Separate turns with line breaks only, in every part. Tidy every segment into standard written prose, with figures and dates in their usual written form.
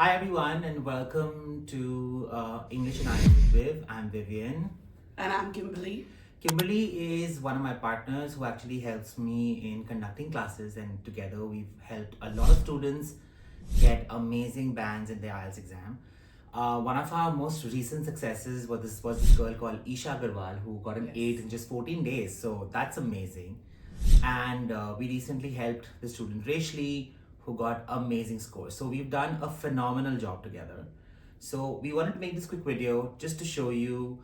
Hi everyone and welcome to English and Ielts with Viv. I'm Viv In.
And I'm Kimberly.
Kimberly is one of my partners who actually helps me in conducting classes, and together we've helped a lot of students get amazing bands in their IELTS exam. One of our most recent successes was this girl called Isha Agarwal who got an 8 in just 14 days. So that's amazing. And we recently helped the student Rachel who got amazing scores. So we've done a phenomenal job together. So we wanted to make this quick video just to show you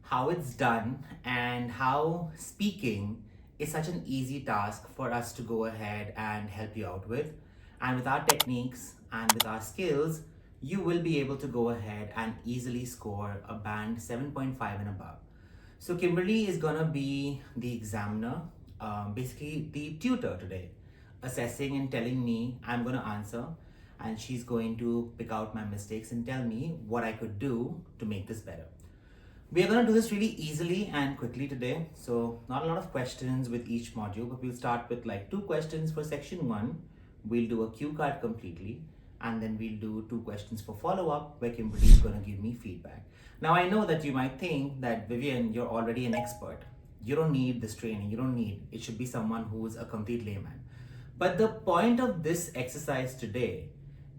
how it's done and how speaking is such an easy task for us to go ahead and help you out with. And with our techniques and with our skills, you will be able to go ahead and easily score a band 7.5 and above. So Kimberly is gonna be the examiner, basically the tutor today, assessing and telling me I'm gonna answer, and she's going to pick out my mistakes and tell me what I could do to make this better. We are going to do this really easily and quickly today. So not a lot of questions with each module, but we'll start with like 2 questions for section 1. We'll do a cue card completely, and then we'll do 2 questions for follow-up where Kimberly is going to give me feedback. Now I know that you might think that Vivian, you're already an expert. You don't need this training. It should be someone who is a complete layman. But the point of this exercise today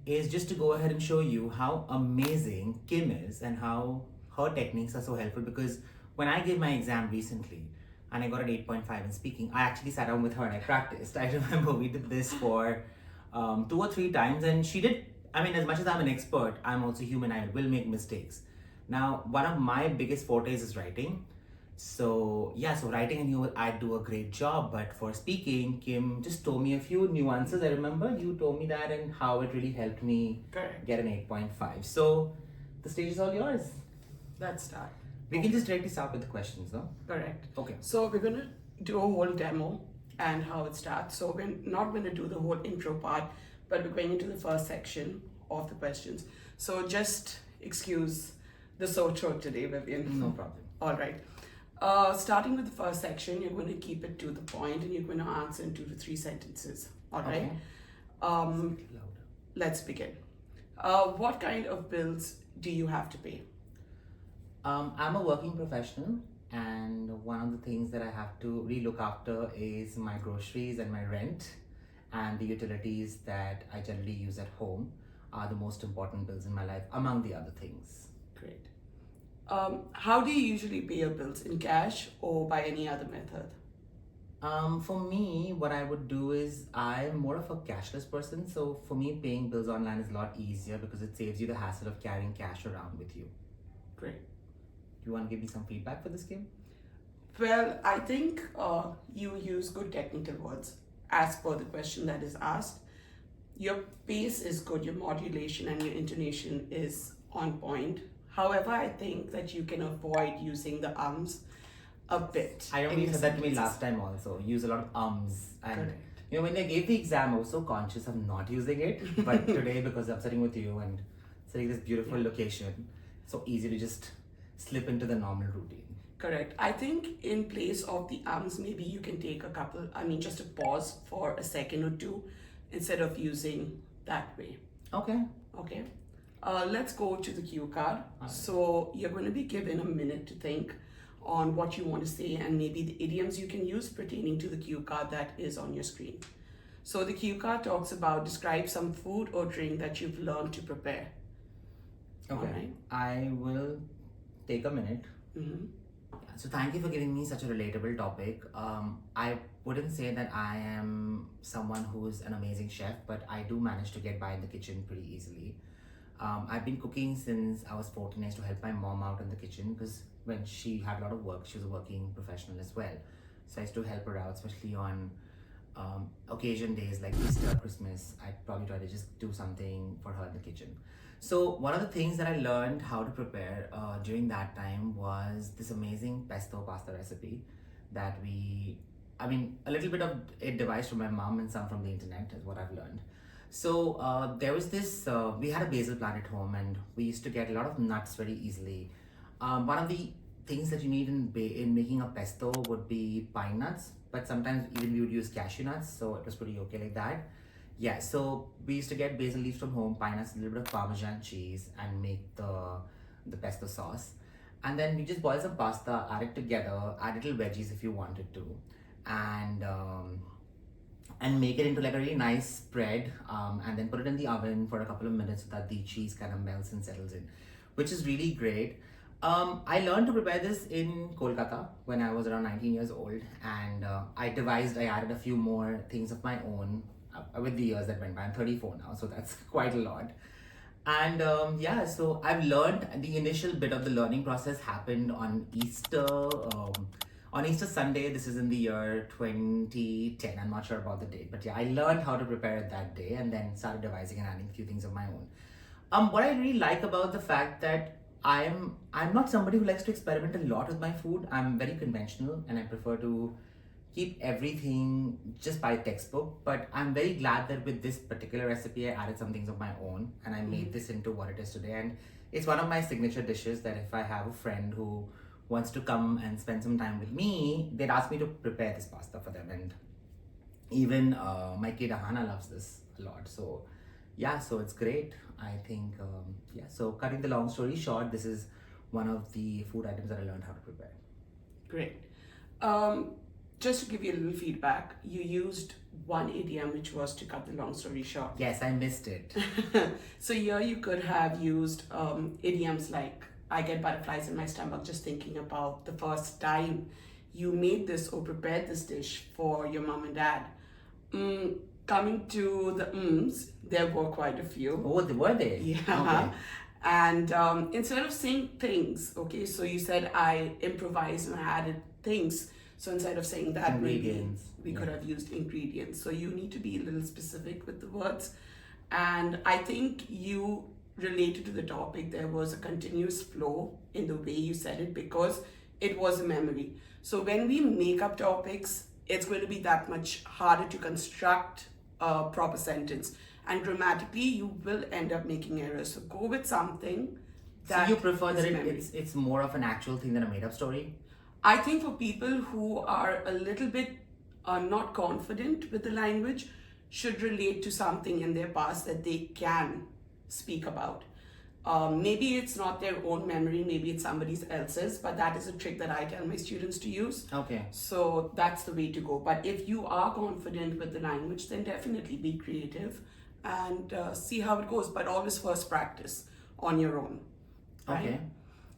is just to go ahead and show you how amazing Kim is and how her techniques are so helpful, because when I gave my exam recently and I got an 8.5 in speaking, I actually sat down with her and I practiced. I remember we did this for 2 or 3 times, and she did. I mean, as much as I'm an expert, I'm also human. I will make mistakes. Now, one of my biggest fortes is writing. So yeah, so writing and you, I do a great job, but for speaking, Kim just told me a few nuances. I remember you told me that and how it really helped me
Correct.
get an 8.5. So the stage is all yours.
Let's start.
We can just directly start with the questions, no?
Correct.
Okay.
So we're going to do a whole demo and how it starts. So we're not going to do the whole intro part, but we're going into the first section of the questions. So just excuse the sore throat today, Vivian.
No problem.
All right. Starting with the first section, you're going to keep it to the point and you're going to answer in 2 to 3 sentences. All right.
Okay.
Let's begin. What kind of bills do you have to pay?
I'm a working professional, and one of the things that I have to really look after is my groceries and my rent, and the utilities that I generally use at home are the most important bills in my life, among the other things.
Great. How do you usually pay your bills? In cash or by any other method?
For me, what I would do is I'm more of a cashless person. So for me, paying bills online is a lot easier because it saves you the hassle of carrying cash around with you.
Great.
Do you want to give me some feedback for this game?
Well, I think you use good technical words as per the question that is asked. Your pace is good, your modulation and your intonation is on point. However, I think that you can avoid using the ums a bit.
I know
in
you
your
said that to me
sentences.
last time also. Use a lot of ums. And
Correct.
you know, when I gave the exam, I was so conscious of not using it. But today, because I'm sitting with you and sitting in this beautiful location, it's so easy to just slip into the normal routine.
Correct. I think in place of the ums, maybe you can take just a pause for a second or two instead of using that way.
Okay.
Okay. Let's go to the cue card.
Alright.
So you're going to be given a minute to think on what you want to say and maybe the idioms you can use pertaining to the cue card that is on your screen. So the cue card talks about describe some food or drink that you've learned to prepare.
Okay.
Alright.
I will take a minute.
Mm-hmm.
So thank you for giving me such a relatable topic. I wouldn't say that I am someone who's an amazing chef, but I do manage to get by in the kitchen pretty easily. I've been cooking since I was 14. I used to help my mom out in the kitchen because when she had a lot of work, she was a working professional as well. So I used to help her out, especially on occasion days like Easter, Christmas. I'd probably try to just do something for her in the kitchen. So one of the things that I learned how to prepare during that time was this amazing pesto pasta recipe that a little bit of it devised from my mom and some from the internet is what I've learned. So there was this, we had a basil plant at home and we used to get a lot of nuts very easily. One of the things that you need in making a pesto would be pine nuts, but sometimes even we would use cashew nuts, so it was pretty okay like that. Yeah, so we used to get basil leaves from home, pine nuts, a little bit of Parmesan cheese, and make the pesto sauce. And then we just boil some pasta, add it together, add little veggies if you wanted to, and make it into like a really nice spread, and then put it in the oven for a couple of minutes so that the cheese kind of melts and settles in, which is really great. I learned to prepare this in Kolkata when I was around 19 years old, and I added a few more things of my own with the years that went by. I'm 34 now, so that's quite a lot. And yeah, so I've learned the initial bit of the learning process happened on Easter. On Easter Sunday, this is in the year 2010. I'm not sure about the date, but yeah, I learned how to prepare it that day and then started devising and adding a few things of my own. What I really like about the fact that I'm not somebody who likes to experiment a lot with my food. I'm very conventional and I prefer to keep everything just by textbook. But I'm very glad that with this particular recipe, I added some things of my own and I made this into what it is today. And it's one of my signature dishes that if I have a friend who wants to come and spend some time with me, they'd ask me to prepare this pasta for them. And even my kid Ahana loves this a lot. So yeah, so it's great. I think, yeah, so cutting the long story short, this is one of the food items that I learned how to prepare.
Great. Just to give you a little feedback, you used one idiom, which was to cut the long story short.
Yes, I missed it.
So here you could have used idioms like, I get butterflies in my stomach just thinking about the first time you made this or prepared this dish for your mom and dad. Coming to the there were quite a few.
Oh, were they?
Yeah.
Okay.
And instead of saying things, okay, so you said I improvised and I added things. So instead of saying that,
Ingredients.
maybe we could have used ingredients. So you need to be a little specific with the words. And I think you related to the topic, there was a continuous flow in the way you said it because it was a memory. So when we make up topics, it's going to be that much harder to construct a proper sentence. And grammatically, you will end up making errors. So go with something that
So you prefer
is
that
memory.
it's more of an actual thing than a made up story?
I think for people who are a little bit not confident with the language, should relate to something in their past that they can speak about. Maybe it's not their own memory, maybe it's somebody else's, but that is a trick that I tell my students to use.
Okay.
So that's the way to go. But if you are confident with the language, then definitely be creative and see how it goes. But always first practice on your own. Right?
Okay.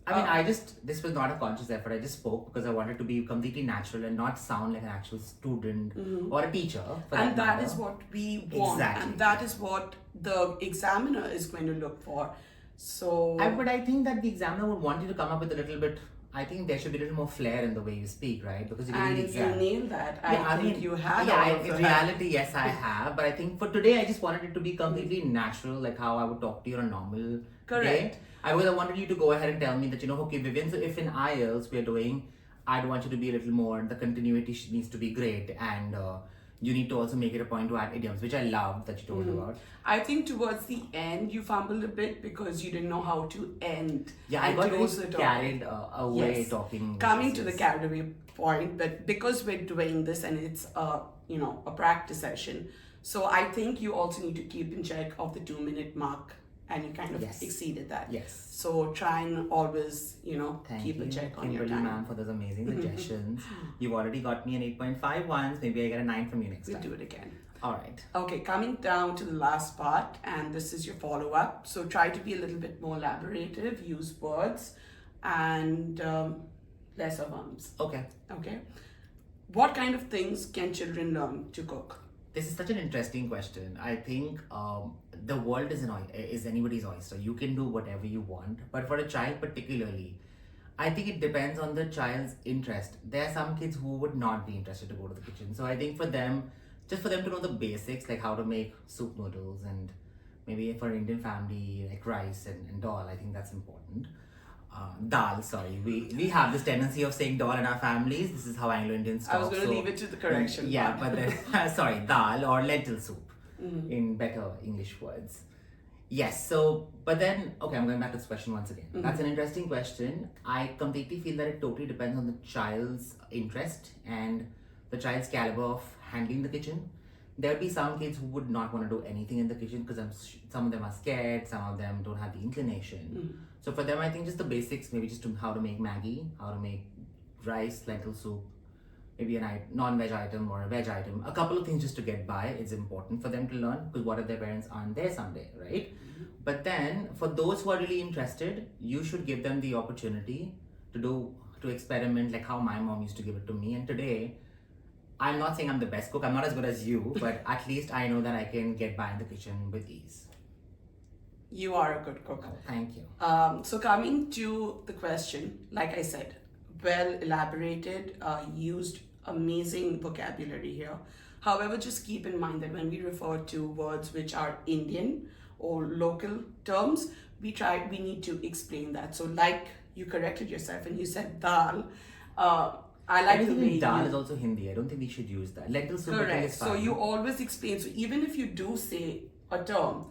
I mean, this was not a conscious effort. I just spoke because I wanted to be completely natural and not sound like an actual student or a teacher.
And that is what we want.
Exactly.
And that is what the examiner is going to look for. So,
But I think that the examiner would want you to come up with a little bit. I think there should be a little more flair in the way you speak, right? Because you're
and
giving the exam.
you nailed that.
Yeah,
I think you had
yeah,
all of
in
that.
reality, yes, I have. But I think for today, I just wanted it to be completely natural, like how I would talk to you on a normal
Correct.
day. I wanted you to go ahead and tell me that, okay, Vivian, so if in IELTS we're doing, I'd want you to be a little more, the continuity needs to be great. And you need to also make it a point to add idioms, which I love that you told about.
I think towards the end, you fumbled a bit because you didn't know how to end.
Yeah, I
and
got
close
really
the topic.
carried away
Yes.
talking.
Coming to the carried away point, but because we're doing this and it's a practice session, so I think you also need to keep in check of the 2-minute mark, and you kind of
Yes.
exceeded that.
Yes.
So try and always,
Thank
keep
you,
a check on
Kimberly
your time.
ma'am, for those amazing suggestions. You've already got me an 8.5 once. Maybe I get a 9 from you next
We'll
time.
do it again.
All right.
Okay, coming down to the last part, and this is your follow-up. So try to be a little bit more elaborative, use words, and less of ums.
Okay.
Okay. What kind of things can children learn to cook?
This is such an interesting question. I think the world is anybody's oyster. You can do whatever you want, but for a child particularly, I think it depends on the child's interest. There are some kids who would not be interested to go to the kitchen. So I think for them, just for them to know the basics, like how to make soup noodles, and maybe for an Indian family, like rice and dal, I think that's important. Dal, sorry. We have this tendency of saying dal in our families. This is how Anglo-Indians talk.
I was going to leave it to the correction.
Yeah,
part.
but then, sorry, dal or lentil soup in better English words. Yes, so, but then, okay, I'm going back to this question once again. That's an interesting question. I completely feel that it totally depends on the child's interest and the child's caliber of handling the kitchen. there'll be some kids who would not want to do anything in the kitchen because some of them are scared, some of them don't have the inclination. So for them, I think just the basics, maybe just how to make Maggie, how to make rice, lentil soup, maybe a non-veg item or a veg item, a couple of things just to get by. It's important for them to learn because what if their parents aren't there someday, right? But then for those who are really interested, you should give them the opportunity to experiment like how my mom used to give it to me. And today, I'm not saying I'm the best cook, I'm not as good as you, but at least I know that I can get by in the kitchen with ease.
You are a good cook.
Oh, thank you.
So coming to the question, like I said, well elaborated, used amazing vocabulary here. However, just keep in mind that when we refer to words which are Indian or local terms, we need to explain that. So like you corrected yourself and you said dal. I like the way
dal is also Hindi. I don't think we should use that. Lentil soup
correct.
is fine.
So you always explain. So even if you do say a term,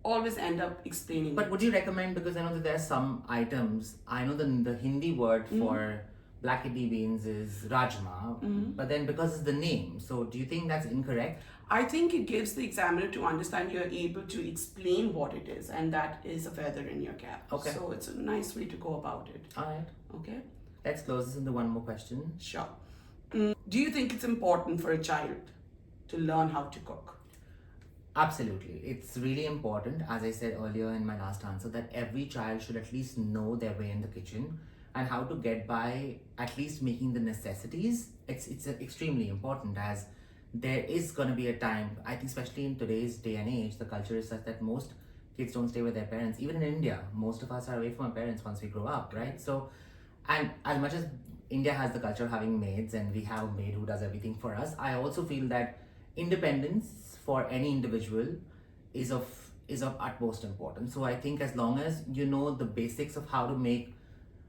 always end up explaining.
But would you recommend, because I know that there are some items, I know the Hindi word for black kidney beans is rajma, but then because it's the name, so do you think that's incorrect?
I think it gives the examiner to understand you're able to explain what it is, and that is a feather in your cap.
Okay.
So it's a nice way to go about it.
All right.
Okay.
Let's close this into one more question.
Sure. Do you think it's important for a child to learn how to cook?
Absolutely. It's really important, as I said earlier in my last answer, that every child should at least know their way in the kitchen and how to get by at least making the necessities. It's extremely important, as there is going to be a time, I think especially in today's day and age, the culture is such that most kids don't stay with their parents. Even in India, most of us are away from our parents once we grow up, right? So, and as much as India has the culture of having maids and we have a maid who does everything for us, I also feel that independence for any individual is of utmost importance. So I think as long as you know the basics of how to make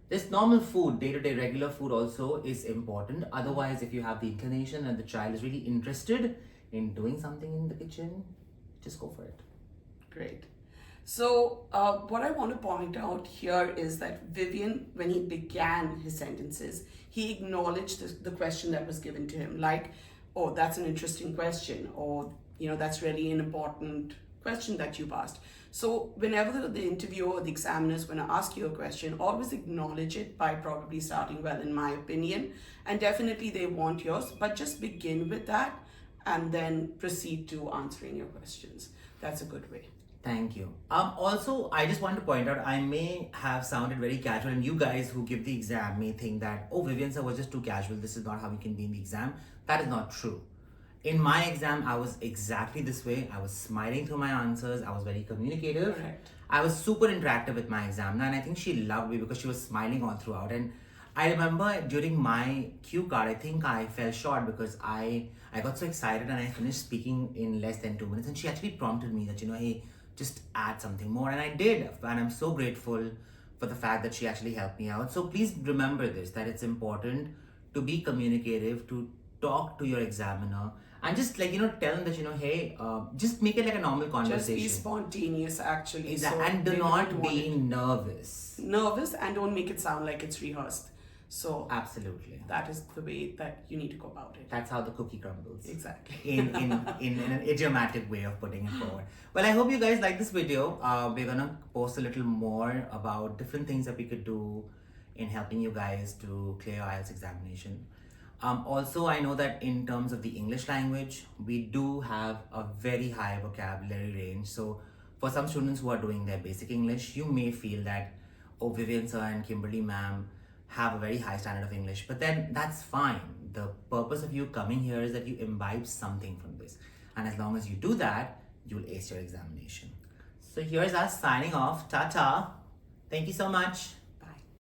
this normal food, day-to-day regular food also is important. Otherwise, if you have the inclination and the child is really interested in doing something in the kitchen, just go for it.
Great. So what I want to point out here is that Vivian, when he began his sentences, he acknowledged the question that was given to him, like, oh, that's an interesting question, or, that's really an important question that you've asked. So whenever the interviewer or the examiner is going to ask you a question, always acknowledge it by probably starting well, in my opinion. And definitely they want yours, but just begin with that and then proceed to answering your questions. That's a good way.
Thank you. Also, I just want to point out, I may have sounded very casual, and you guys who give the exam may think that, oh, Vivian sir was just too casual. This is not how we can be in the exam. That is not true. In my exam, I was exactly this way. I was smiling through my answers. I was very communicative.
Correct.
I was super interactive with my examiner, and I think she loved me because she was smiling all throughout. And I remember during my cue card, I think I fell short because I got so excited and I finished speaking in less than 2 minutes. And she actually prompted me that, hey, just add something more. And I did. And I'm so grateful for the fact that she actually helped me out. So please remember this, that it's important to be communicative, to talk to your examiner, and just tell them that, hey, just make it like a normal conversation.
Just be spontaneous, actually.
Exactly. So and do not be nervous.
Nervous, and don't make it sound like it's rehearsed. So
absolutely,
that is the way that you need to go about it.
That's how the cookie crumbles.
Exactly.
in an idiomatic way of putting it forward. Well, I hope you guys like this video. We're gonna post a little more about different things that we could do in helping you guys to clear your IELTS examination. Also, I know that in terms of the English language, we do have a very high vocabulary range. So for some students who are doing their basic English, you may feel that, oh, Vivian sir and Kimberly ma'am have a very high standard of English, but then that's fine. The purpose of you coming here is that you imbibe something from this. And as long as you do that, you'll ace your examination. So here's us signing off. Ta-ta. Thank you so much.